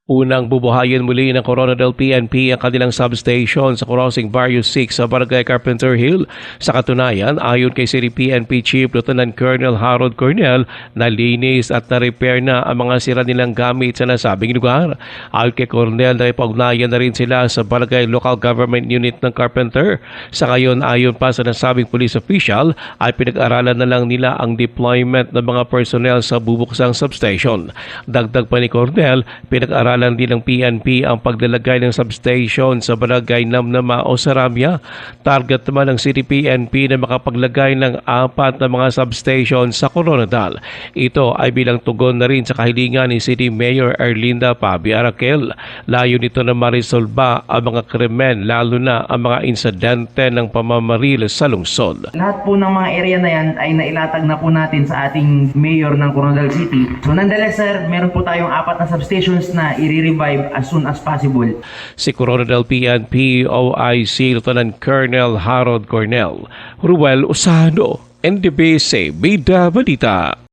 Unang bubuhayin muli ng Coronadal PNP ang kanilang substation sa Crossing Barrio 6 sa Barangay Carpenter Hill. Sa katunayan, ayon kay City PNP Chief Lieutenant Colonel Harold Cornell, nalinis at na-repair na ang mga sira nilang gamit sa nasabing lugar. Ayon kay Cornell, naipag-ugnayan na rin sila sa Barangay Local Government Unit ng Carpenter. Sa ngayon, ayon pa sa nasabing police official, ay pinag-aralan na lang nila ang deployment ng mga personnel sa bubuksang substation. Dagdag pa ni Cornell, pinag-aralan din ng PNP ang paglalagay ng substation sa Barangay Namnama o Sarabia. Target naman ng City PNP na makapaglagay ng 4 na mga substation sa Coronadal. Ito ay bilang tugon na rin sa kahilingan ni City Mayor Erlinda Pabi Arakel. Layo nito na marisolba ang mga krimen, lalo na ang mga insidente ng pamamaril sa lungsod. Lahat po ng mga area na yan ay nailatag na po natin sa ating mayor ng Coronadal City. So nonetheless sir, meron po tayong 4 na substations na i-revive as soon as possible. Si Coronadal PNP OIC Lieutenant Colonel Harold Cornell, Ruel Usano, NDBC Bida Balita.